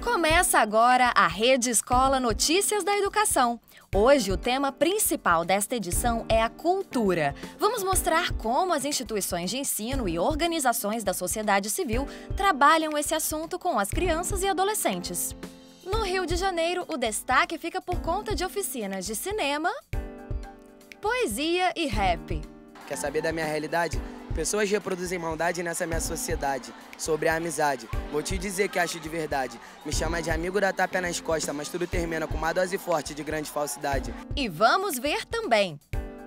Começa agora a Rede Escola Notícias da Educação. Hoje, o tema principal desta edição é a cultura. Vamos mostrar como as instituições de ensino e organizações da sociedade civil trabalham esse assunto com as crianças e adolescentes. No Rio de Janeiro, o destaque fica por conta de oficinas de cinema, poesia e rap. Quer saber da minha realidade? Pessoas reproduzem maldade nessa minha sociedade. Sobre a amizade, vou te dizer que acho de verdade. Me chama de amigo da tapa nas costas, mas tudo termina com uma dose forte de grande falsidade. E vamos ver também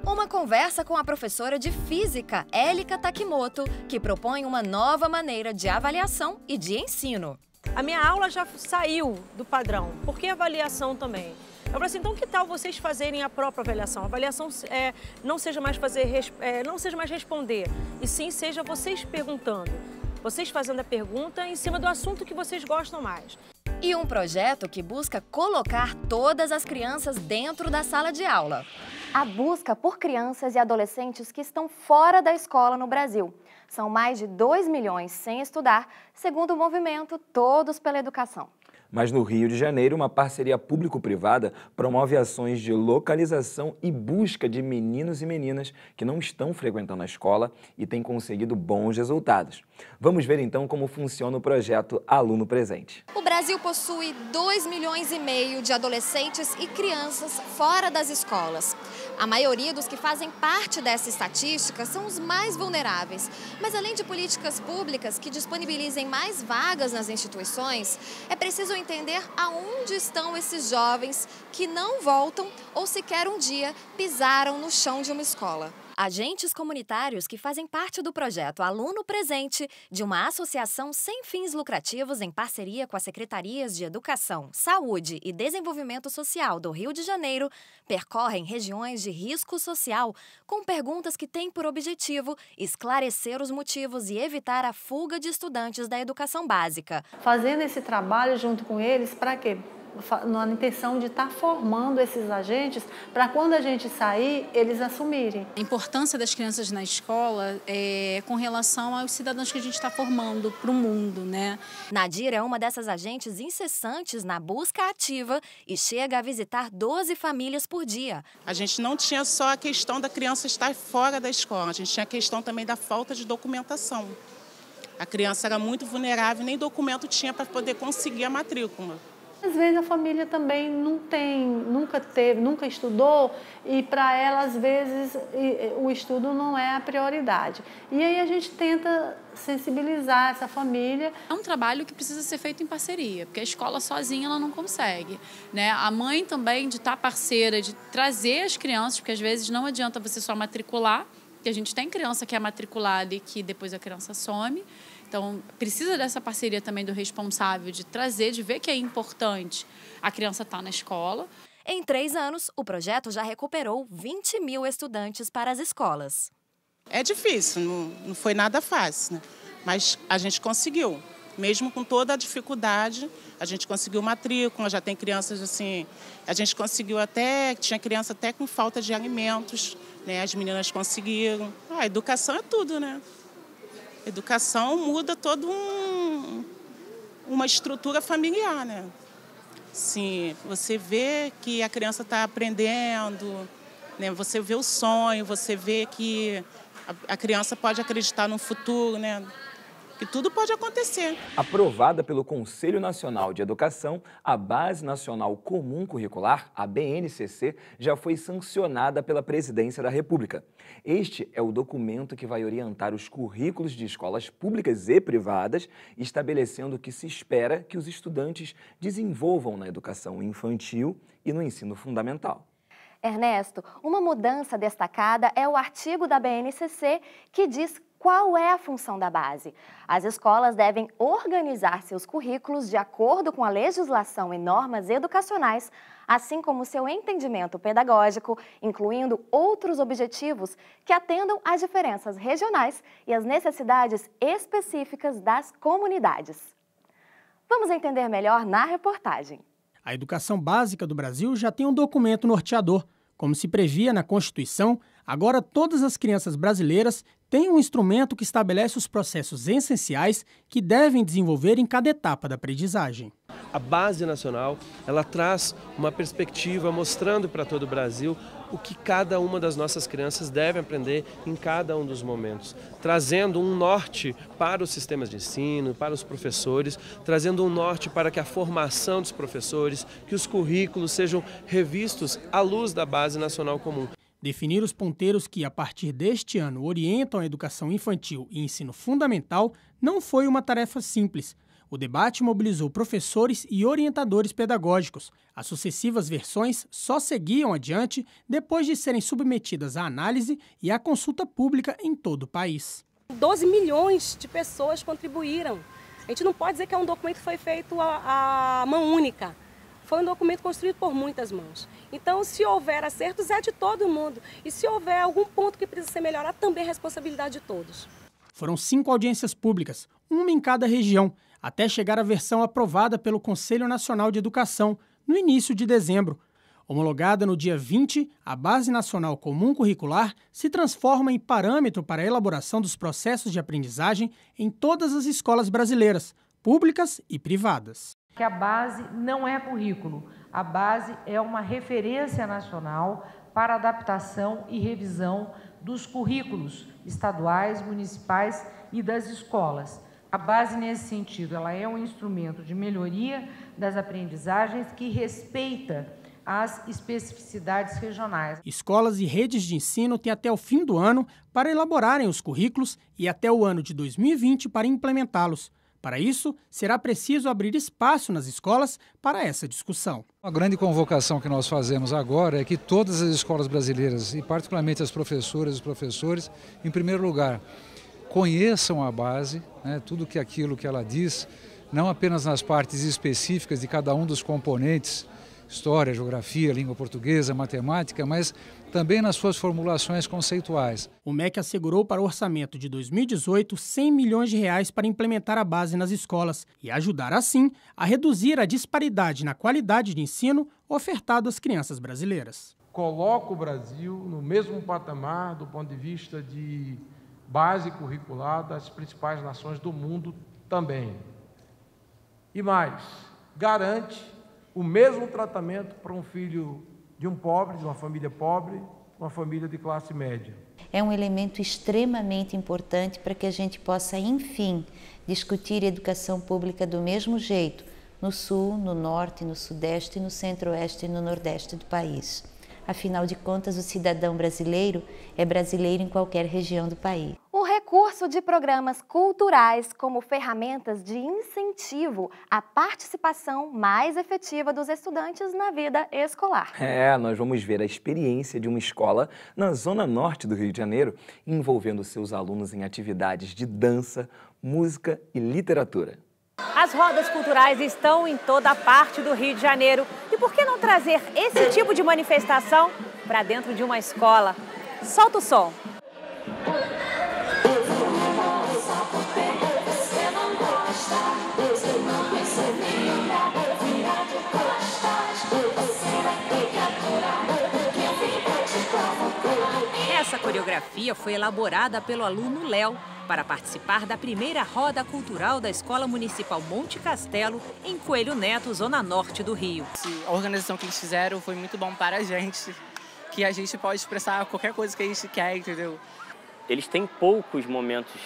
uma conversa com a professora de Física, Élica Takimoto, que propõe uma nova maneira de avaliação e de ensino. A minha aula já saiu do padrão, por que avaliação também? Eu falei assim, então que tal vocês fazerem a própria avaliação? A avaliação não seja mais responder, e sim seja vocês perguntando. Vocês fazendo a pergunta em cima do assunto que vocês gostam mais. E um projeto que busca colocar todas as crianças dentro da sala de aula. A busca por crianças e adolescentes que estão fora da escola no Brasil. São mais de 2 milhões sem estudar, segundo o movimento Todos pela Educação. Mas no Rio de Janeiro, uma parceria público-privada promove ações de localização e busca de meninos e meninas que não estão frequentando a escola e têm conseguido bons resultados. Vamos ver então como funciona o projeto Aluno Presente. O Brasil possui 2,5 milhões de adolescentes e crianças fora das escolas. A maioria dos que fazem parte dessa estatística são os mais vulneráveis. Mas além de políticas públicas que disponibilizem mais vagas nas instituições, é preciso entender aonde estão esses jovens que não voltam ou sequer um dia pisaram no chão de uma escola. Agentes comunitários que fazem parte do projeto Aluno Presente, de uma associação sem fins lucrativos em parceria com as Secretarias de Educação, Saúde e Desenvolvimento Social do Rio de Janeiro, percorrem regiões de risco social com perguntas que têm por objetivo esclarecer os motivos e evitar a fuga de estudantes da educação básica. Fazendo esse trabalho junto com eles, para quê? Na intenção de estar formando esses agentes para quando a gente sair, eles assumirem. A importância das crianças na escola é com relação aos cidadãos que a gente está formando para o mundo, né? Nadir é uma dessas agentes incessantes na busca ativa e chega a visitar 12 famílias por dia. A gente não tinha só a questão da criança estar fora da escola, a gente tinha a questão também da falta de documentação. A criança era muito vulnerável e nem documento tinha para poder conseguir a matrícula. Às vezes a família também não tem, nunca estudou e para ela, às vezes, o estudo não é a prioridade. E aí a gente tenta sensibilizar essa família. É um trabalho que precisa ser feito em parceria, porque a escola sozinha ela não consegue, né? A mãe também de estar parceira, de trazer as crianças, porque às vezes não adianta você só matricular, porque a gente tem criança que é matriculada e que depois a criança some. Então, precisa dessa parceria também do responsável, de trazer, de ver que é importante a criança estar na escola. Em 3 anos, o projeto já recuperou 20 mil estudantes para as escolas. É difícil, não foi nada fácil, né? Mas a gente conseguiu. Mesmo com toda a dificuldade, a gente conseguiu matrícula, já tem crianças assim... A gente conseguiu tinha criança até com falta de alimentos, né? As meninas conseguiram. A educação é tudo, né? Educação muda toda uma estrutura familiar, né? Sim, você vê que a criança está aprendendo, né? Você vê o sonho, você vê que a criança pode acreditar no futuro, né? Que tudo pode acontecer. Aprovada pelo Conselho Nacional de Educação, a Base Nacional Comum Curricular, a BNCC, já foi sancionada pela Presidência da República. Este é o documento que vai orientar os currículos de escolas públicas e privadas, estabelecendo o que se espera que os estudantes desenvolvam na educação infantil e no ensino fundamental. Ernesto, uma mudança destacada é o artigo da BNCC que diz qual é a função da base. As escolas devem organizar seus currículos de acordo com a legislação e normas educacionais, assim como seu entendimento pedagógico, incluindo outros objetivos que atendam às diferenças regionais e às necessidades específicas das comunidades. Vamos entender melhor na reportagem. A educação básica do Brasil já tem um documento norteador, Como se previa na Constituição, agora todas as crianças brasileiras têm um instrumento que estabelece os processos essenciais que devem desenvolver em cada etapa da aprendizagem. A Base Nacional, ela traz uma perspectiva mostrando para todo o Brasil o que cada uma das nossas crianças deve aprender em cada um dos momentos, trazendo um norte para os sistemas de ensino, para os professores, trazendo um norte para que a formação dos professores, que os currículos sejam revistos à luz da Base Nacional Comum. Definir os ponteiros que, a partir deste ano, orientam a educação infantil e ensino fundamental não foi uma tarefa simples. O debate mobilizou professores e orientadores pedagógicos. As sucessivas versões só seguiam adiante depois de serem submetidas à análise e à consulta pública em todo o país. 12 milhões de pessoas contribuíram. A gente não pode dizer que é um documento que foi feito à mão única. Foi um documento construído por muitas mãos. Então, se houver acertos, é de todo mundo. E se houver algum ponto que precisa ser melhorado, também é responsabilidade de todos. Foram 5 audiências públicas, uma em cada região, até chegar à versão aprovada pelo Conselho Nacional de Educação, no início de dezembro. Homologada no dia 20, a Base Nacional Comum Curricular se transforma em parâmetro para a elaboração dos processos de aprendizagem em todas as escolas brasileiras, públicas e privadas. Que a base não é currículo, a base é uma referência nacional para adaptação e revisão dos currículos estaduais, municipais e das escolas. A base, nesse sentido, ela é um instrumento de melhoria das aprendizagens que respeita as especificidades regionais. Escolas e redes de ensino têm até o fim do ano para elaborarem os currículos e até o ano de 2020 para implementá-los. Para isso, será preciso abrir espaço nas escolas para essa discussão. A grande convocação que nós fazemos agora é que todas as escolas brasileiras, e particularmente as professoras e os professores, em primeiro lugar, conheçam a base, tudo aquilo que ela diz, não apenas nas partes específicas de cada um dos componentes, história, geografia, língua portuguesa, matemática, mas também nas suas formulações conceituais. O MEC assegurou para o orçamento de 2018 100 milhões de reais para implementar a base nas escolas e ajudar, assim, a reduzir a disparidade na qualidade de ensino ofertado às crianças brasileiras. Coloca o Brasil no mesmo patamar do ponto de vista de base curricular das principais nações do mundo também. E mais, garante o mesmo tratamento para um filho de um pobre, de uma família de classe média. É um elemento extremamente importante para que a gente possa, enfim, discutir educação pública do mesmo jeito no Sul, no Norte, no Sudeste, no Centro-Oeste e no Nordeste do país. Afinal de contas, o cidadão brasileiro é brasileiro em qualquer região do país. O recurso de programas culturais como ferramentas de incentivo à participação mais efetiva dos estudantes na vida escolar. Nós vamos ver a experiência de uma escola na Zona Norte do Rio de Janeiro, envolvendo seus alunos em atividades de dança, música e literatura. As rodas culturais estão em toda parte do Rio de Janeiro. E por que não trazer esse tipo de manifestação para dentro de uma escola? Solta o som! Essa coreografia foi elaborada pelo aluno Léo para participar da primeira roda cultural da Escola Municipal Monte Castelo, em Coelho Neto, Zona Norte do Rio. A organização que eles fizeram foi muito bom para a gente, que a gente pode expressar qualquer coisa que a gente quer, entendeu? Eles têm poucos momentos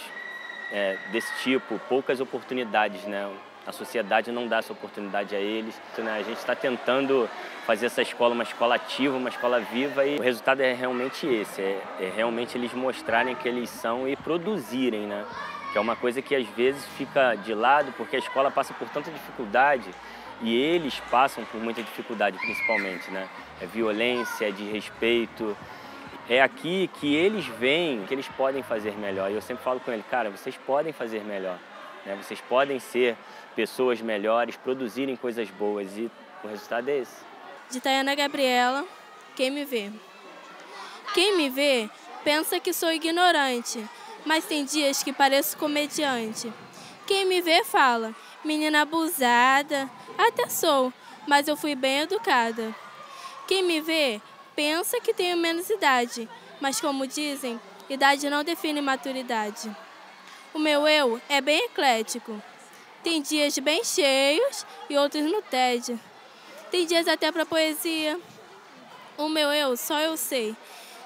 desse tipo, poucas oportunidades, né? A sociedade não dá essa oportunidade a eles. A gente está tentando fazer essa escola uma escola ativa, uma escola viva, e o resultado é realmente esse, é realmente eles mostrarem que eles são e produzirem, né? Que é uma coisa que às vezes fica de lado, porque a escola passa por tanta dificuldade e eles passam por muita dificuldade principalmente, né? É violência, é desrespeito. É aqui que eles veem que eles podem fazer melhor. E eu sempre falo com ele, cara, vocês podem fazer melhor, né? Vocês podem ser pessoas melhores, produzirem coisas boas, e o resultado é esse. De Tayana Gabriela, quem me vê? Quem me vê pensa que sou ignorante, mas tem dias que pareço comediante. Quem me vê fala, menina abusada, até sou, mas eu fui bem educada. Quem me vê pensa que tenho menos idade, mas como dizem, idade não define maturidade. O meu eu é bem eclético. Tem dias bem cheios e outros no tédio. Tem dias até para poesia. O meu eu, só eu sei.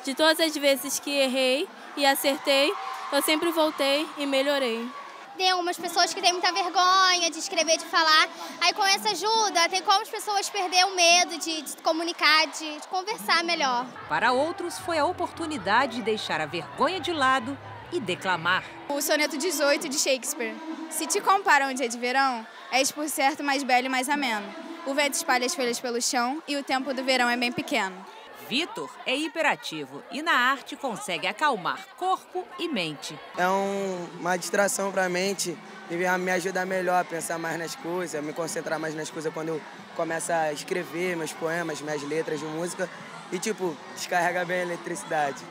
De todas as vezes que errei e acertei, eu sempre voltei e melhorei. Tem algumas pessoas que têm muita vergonha de escrever, de falar. Aí com essa ajuda, tem como as pessoas perder o medo de comunicar, de conversar melhor. Para outros, foi a oportunidade de deixar a vergonha de lado e declamar. O soneto 18 de Shakespeare. Se te compara um dia de verão, és por certo mais belo e mais ameno. O vento espalha as folhas pelo chão e o tempo do verão é bem pequeno. Vitor é hiperativo e na arte consegue acalmar corpo e mente. É uma distração para a mente e me ajuda melhor a pensar mais nas coisas, a me concentrar mais nas coisas quando eu começo a escrever meus poemas, minhas letras de música e, descarrega bem a eletricidade.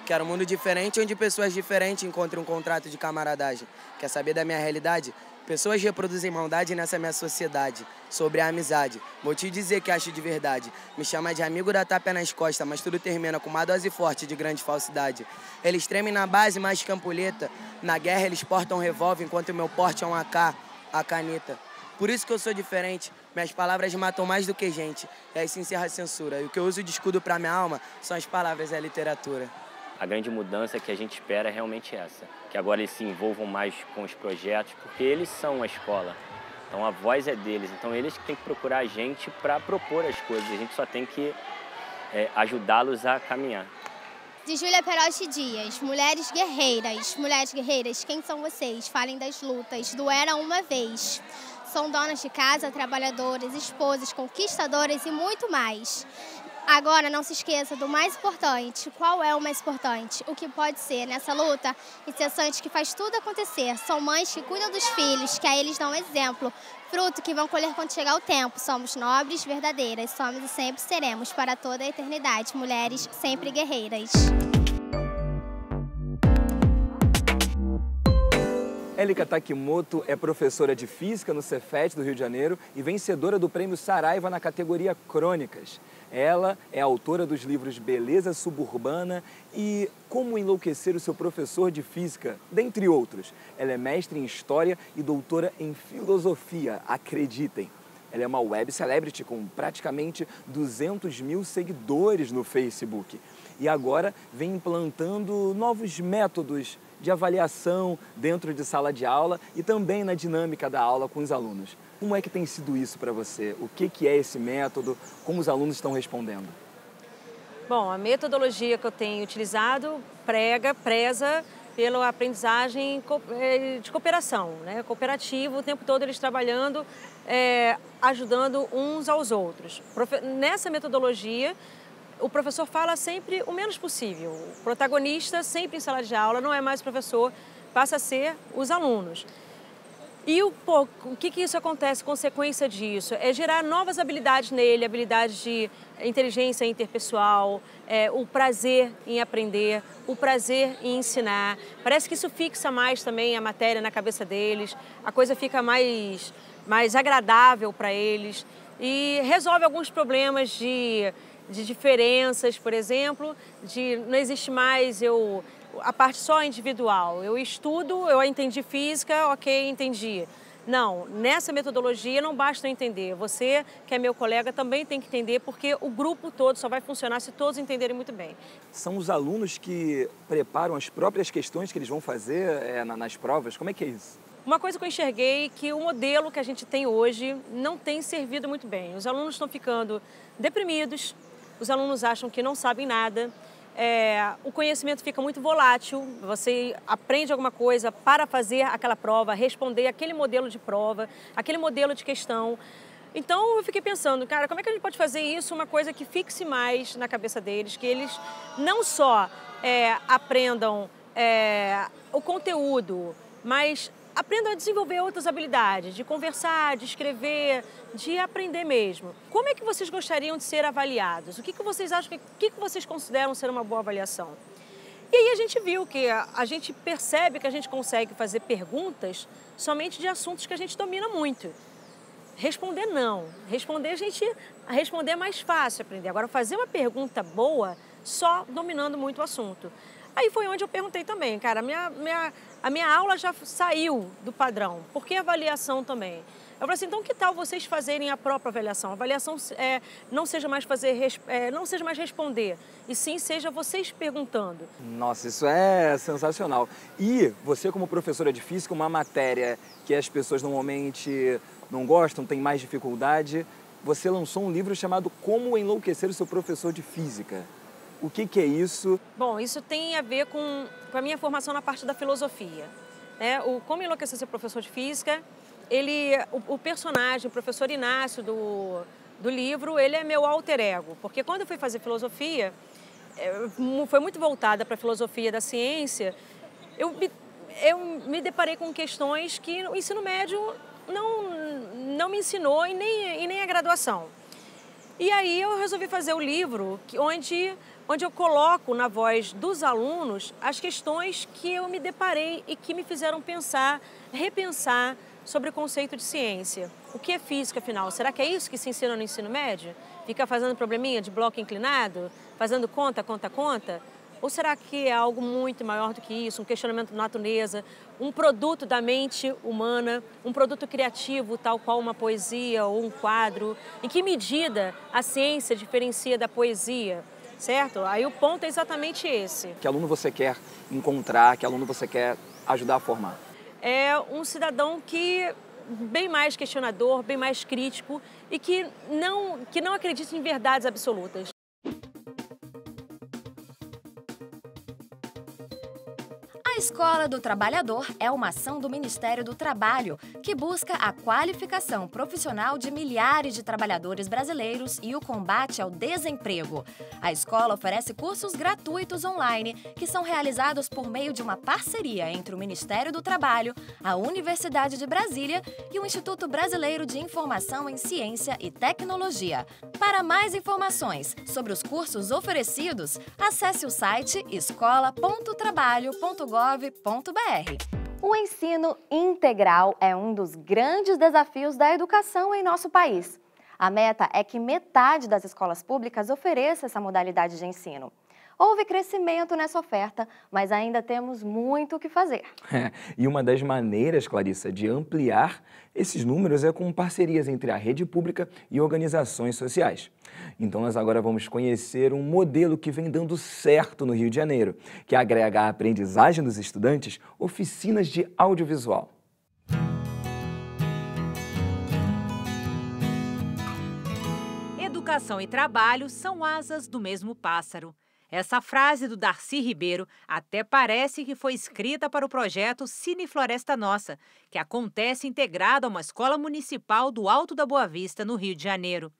Quero um mundo diferente onde pessoas diferentes encontrem um contrato de camaradagem. Quer saber da minha realidade? Pessoas reproduzem maldade nessa minha sociedade. Sobre a amizade, vou te dizer que acho de verdade. Me chama de amigo da tapa nas costas, mas tudo termina com uma dose forte de grande falsidade. Eles tremem na base, mais que ampulheta. Na guerra eles portam um revólver, enquanto o meu porte é um AK, a caneta. Por isso que eu sou diferente. Minhas palavras matam mais do que gente. E aí se encerra a censura. E o que eu uso de escudo pra minha alma são as palavras e a literatura. A grande mudança que a gente espera é realmente essa, que agora eles se envolvam mais com os projetos, porque eles são a escola, então a voz é deles, então eles que têm que procurar a gente para propor as coisas, a gente só tem que ajudá-los a caminhar. De Júlia Perotti Dias, mulheres guerreiras, quem são vocês? Falem das lutas, do Era Uma Vez. São donas de casa, trabalhadoras, esposas, conquistadoras e muito mais. Agora, não se esqueça do mais importante. Qual é o mais importante? O que pode ser nessa luta incessante que faz tudo acontecer. São mães que cuidam dos filhos, que a eles dão exemplo. Fruto que vão colher quando chegar o tempo. Somos nobres, verdadeiras. Somos e sempre seremos para toda a eternidade. Mulheres sempre guerreiras. Elika Takimoto é professora de Física no Cefet do Rio de Janeiro e vencedora do Prêmio Saraiva na categoria Crônicas. Ela é autora dos livros Beleza Suburbana e Como Enlouquecer o Seu Professor de Física, dentre outros. Ela é mestre em História e doutora em Filosofia, acreditem. Ela é uma web celebrity com praticamente 200 mil seguidores no Facebook. E agora vem implantando novos métodos de avaliação dentro de sala de aula e também na dinâmica da aula com os alunos. Como é que tem sido isso para você? O que é esse método? Como os alunos estão respondendo? Bom, a metodologia que eu tenho utilizado preza pela aprendizagem de cooperação, né? Cooperativo, o tempo todo eles trabalhando, ajudando uns aos outros. Nessa metodologia, o professor fala sempre o menos possível. O protagonista, sempre em sala de aula, não é mais o professor, passa a ser os alunos. E o que isso acontece, consequência disso? É gerar novas habilidades nele, habilidades de inteligência interpessoal, o prazer em aprender, o prazer em ensinar. Parece que isso fixa mais também a matéria na cabeça deles, a coisa fica mais agradável para eles e resolve alguns problemas de diferenças, por exemplo, não existe mais a parte só individual. Eu estudo, eu entendi física, ok, entendi. Não, nessa metodologia não basta eu entender. você, que é meu colega, também tem que entender, porque o grupo todo só vai funcionar se todos entenderem muito bem. São os alunos que preparam as próprias questões que eles vão fazer nas provas? Como é que é isso? Uma coisa que eu enxerguei é que o modelo que a gente tem hoje não tem servido muito bem. Os alunos estão ficando deprimidos, os alunos acham que não sabem nada, o conhecimento fica muito volátil, você aprende alguma coisa para fazer aquela prova, responder aquele modelo de prova, aquele modelo de questão. Então eu fiquei pensando, cara, como é que a gente pode fazer isso uma coisa que fixe mais na cabeça deles, que eles não só aprendam o conteúdo, mas aprendam a desenvolver outras habilidades, de conversar, de escrever, de aprender mesmo. Como é que vocês gostariam de ser avaliados? O que vocês acham, o que vocês consideram ser uma boa avaliação? E aí a gente viu que a gente percebe que a gente consegue fazer perguntas somente de assuntos que a gente domina muito. Responder não. Responder é mais fácil aprender. Agora, fazer uma pergunta boa só dominando muito o assunto. Aí foi onde eu perguntei também, cara, a minha aula já saiu do padrão, por que avaliação também? Eu falei assim, então que tal vocês fazerem a própria avaliação? A avaliação não seja mais responder, e sim seja vocês perguntando. Nossa, isso é sensacional. E você, como professora de física, uma matéria que as pessoas normalmente não gostam, têm mais dificuldade, você lançou um livro chamado Como Enlouquecer o Seu Professor de Física. O que é isso? Bom, isso tem a ver com a minha formação na parte da filosofia. Né? O Como Enlouquecer Seu Professor de Física, o personagem, o professor Inácio do livro, ele é meu alter ego. Porque quando eu fui fazer filosofia, foi muito voltada para a filosofia da ciência, eu me deparei com questões que o ensino médio não me ensinou e nem a graduação. E aí eu resolvi fazer o livro onde eu coloco na voz dos alunos as questões que eu me deparei e que me fizeram repensar sobre o conceito de ciência. O que é física, afinal? Será que é isso que se ensina no ensino médio? Ficar fazendo probleminha de bloco inclinado? Fazendo conta? Ou será que é algo muito maior do que isso? Um questionamento da natureza, um produto da mente humana, um produto criativo, tal qual uma poesia ou um quadro? Em que medida a ciência diferencia da poesia? Certo? Aí o ponto é exatamente esse. Que aluno você quer encontrar, que aluno você quer ajudar a formar? É um cidadão bem mais questionador, bem mais crítico e que não acredita em verdades absolutas. A Escola do Trabalhador é uma ação do Ministério do Trabalho que busca a qualificação profissional de milhares de trabalhadores brasileiros e o combate ao desemprego. A escola oferece cursos gratuitos online que são realizados por meio de uma parceria entre o Ministério do Trabalho, a Universidade de Brasília e o Instituto Brasileiro de Informação em Ciência e Tecnologia. Para mais informações sobre os cursos oferecidos, acesse o site escola.trabalho.gov.br. O ensino integral é um dos grandes desafios da educação em nosso país. A meta é que metade das escolas públicas ofereça essa modalidade de ensino. Houve crescimento nessa oferta, mas ainda temos muito o que fazer. E uma das maneiras, Clarissa, de ampliar esses números é com parcerias entre a rede pública e organizações sociais. Então nós agora vamos conhecer um modelo que vem dando certo no Rio de Janeiro, que agrega à aprendizagem dos estudantes oficinas de audiovisual. Educação e trabalho são asas do mesmo pássaro. Essa frase do Darcy Ribeiro até parece que foi escrita para o projeto Cine Floresta Nossa, que acontece integrado a uma escola municipal do Alto da Boa Vista, no Rio de Janeiro.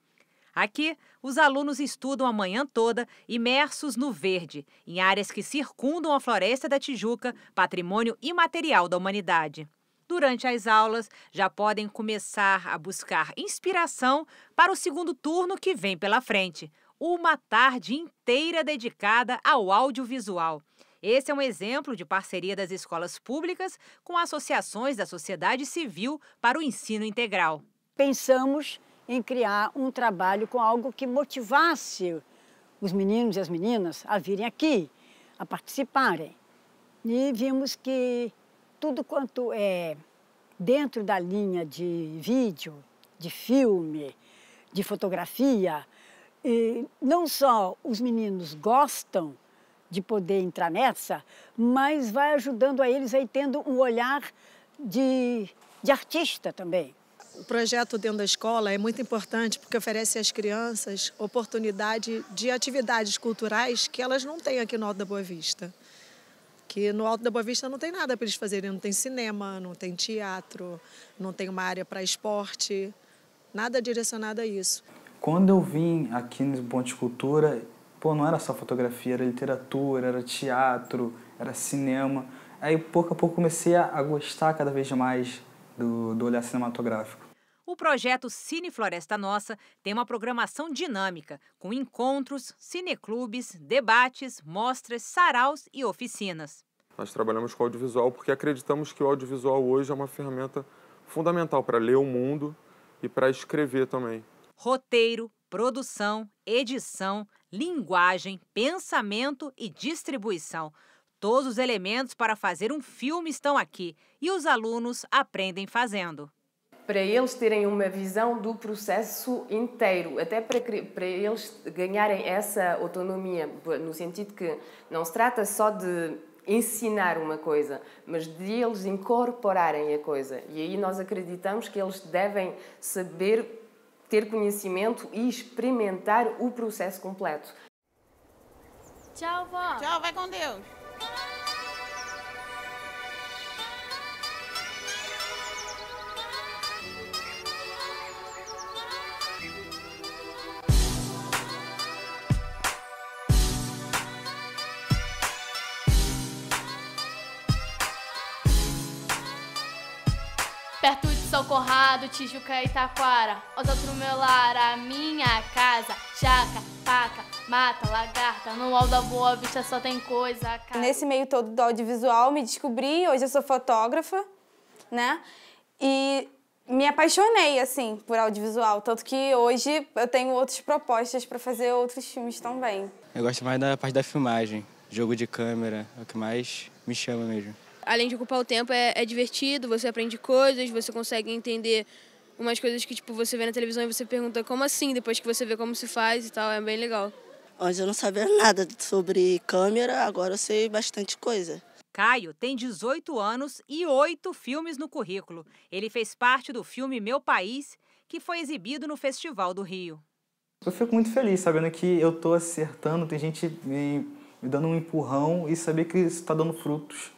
Aqui, os alunos estudam a manhã toda imersos no verde, em áreas que circundam a Floresta da Tijuca, patrimônio imaterial da humanidade. Durante as aulas, já podem começar a buscar inspiração para o segundo turno que vem pela frente. Uma tarde inteira dedicada ao audiovisual. Esse é um exemplo de parceria das escolas públicas com associações da sociedade civil para o ensino integral. Pensamos em criar um trabalho com algo que motivasse os meninos e as meninas a virem aqui, a participarem. E vimos que tudo quanto é dentro da linha de vídeo, de filme, de fotografia, e não só os meninos gostam de poder entrar nessa, mas vai ajudando a eles aí tendo um olhar de artista também. O projeto dentro da escola é muito importante porque oferece às crianças oportunidade de atividades culturais que elas não têm aqui no Alto da Boa Vista. Que no Alto da Boa Vista não tem nada para eles fazerem, não tem cinema, não tem teatro, não tem uma área para esporte, nada direcionado a isso. Quando eu vim aqui no Ponte de Cultura, não era só fotografia, era literatura, era teatro, era cinema. Aí, pouco a pouco, comecei a gostar cada vez mais do olhar cinematográfico. O projeto Cine Floresta Nossa tem uma programação dinâmica, com encontros, cineclubes, debates, mostras, saraus e oficinas. Nós trabalhamos com audiovisual porque acreditamos que o audiovisual hoje é uma ferramenta fundamental para ler o mundo e para escrever também. Roteiro, produção, edição, linguagem, pensamento e distribuição. Todos os elementos para fazer um filme estão aqui e os alunos aprendem fazendo. Para eles terem uma visão do processo inteiro, até para eles ganharem essa autonomia, no sentido que não se trata só de ensinar uma coisa, mas de eles incorporarem a coisa. E aí nós acreditamos que eles devem saber ter conhecimento e experimentar o processo completo. Tchau, vó. Tchau, vai com Deus. Perto de São Conrado, Tijuca e Taquara, os outros meu lar, a minha casa, jaca, paca, mata, lagarta, no alto da Boa Vista só tem coisa. Cara. Nesse meio todo do audiovisual, me descobri, hoje eu sou fotógrafa, né? E me apaixonei, assim, por audiovisual, tanto que hoje eu tenho outras propostas para fazer outros filmes também. Eu gosto mais da parte da filmagem, jogo de câmera, é o que mais me chama mesmo. Além de ocupar o tempo, é divertido, você aprende coisas, você consegue entender umas coisas que tipo, você vê na televisão e você pergunta como assim, depois que você vê como se faz e tal, é bem legal. Antes eu não sabia nada sobre câmera, agora eu sei bastante coisa. Caio tem 18 anos e 8 filmes no currículo. Ele fez parte do filme Meu País, que foi exibido no Festival do Rio. Eu fico muito feliz sabendo que eu estou acertando, tem gente me dando um empurrão e saber que isso está dando frutos.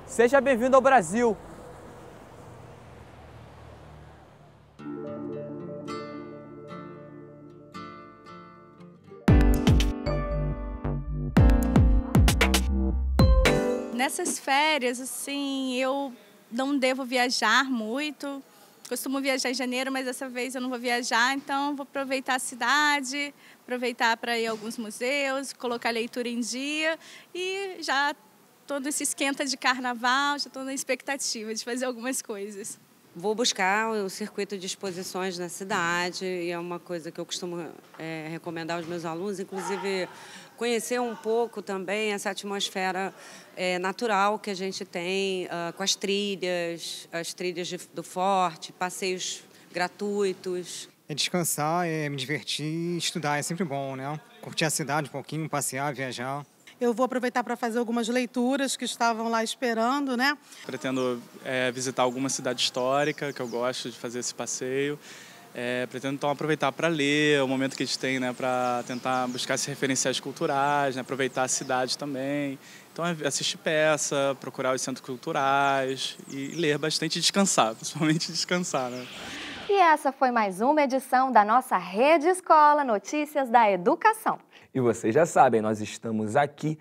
Seja bem-vindo ao Brasil! Nessas férias, assim, eu não devo viajar muito. Costumo viajar em janeiro, mas dessa vez eu não vou viajar, então vou aproveitar a cidade, aproveitar para ir a alguns museus, colocar a leitura em dia e já todo esse esquenta de carnaval, já estou na expectativa de fazer algumas coisas. Vou buscar o circuito de exposições na cidade e é uma coisa que eu costumo recomendar aos meus alunos, inclusive conhecer um pouco também essa atmosfera natural que a gente tem com as trilhas do Forte, passeios gratuitos. É descansar, me divertir, estudar é sempre bom, né? Curtir a cidade um pouquinho, passear, viajar. Eu vou aproveitar para fazer algumas leituras que estavam lá esperando, né? Pretendo visitar alguma cidade histórica, que eu gosto de fazer esse passeio. Pretendo então aproveitar para ler, o momento que a gente tem, né, para tentar buscar esses referenciais culturais, né, aproveitar a cidade também. Então assistir peça, procurar os centros culturais e ler bastante e descansar, principalmente descansar, né? E essa foi mais uma edição da nossa Rede Escola Notícias da Educação. E vocês já sabem, nós estamos aqui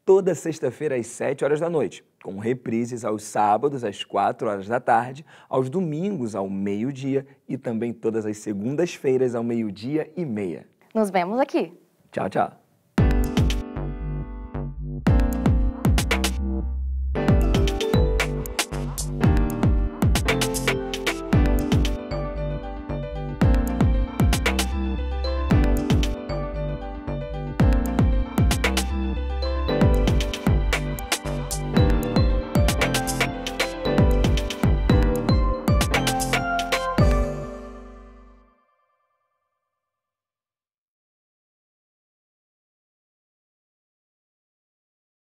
toda sexta-feira às 7 horas da noite, com reprises aos sábados às 4 horas da tarde, aos domingos ao meio-dia e também todas as segundas-feiras ao 12:30. Nos vemos aqui. Tchau, tchau.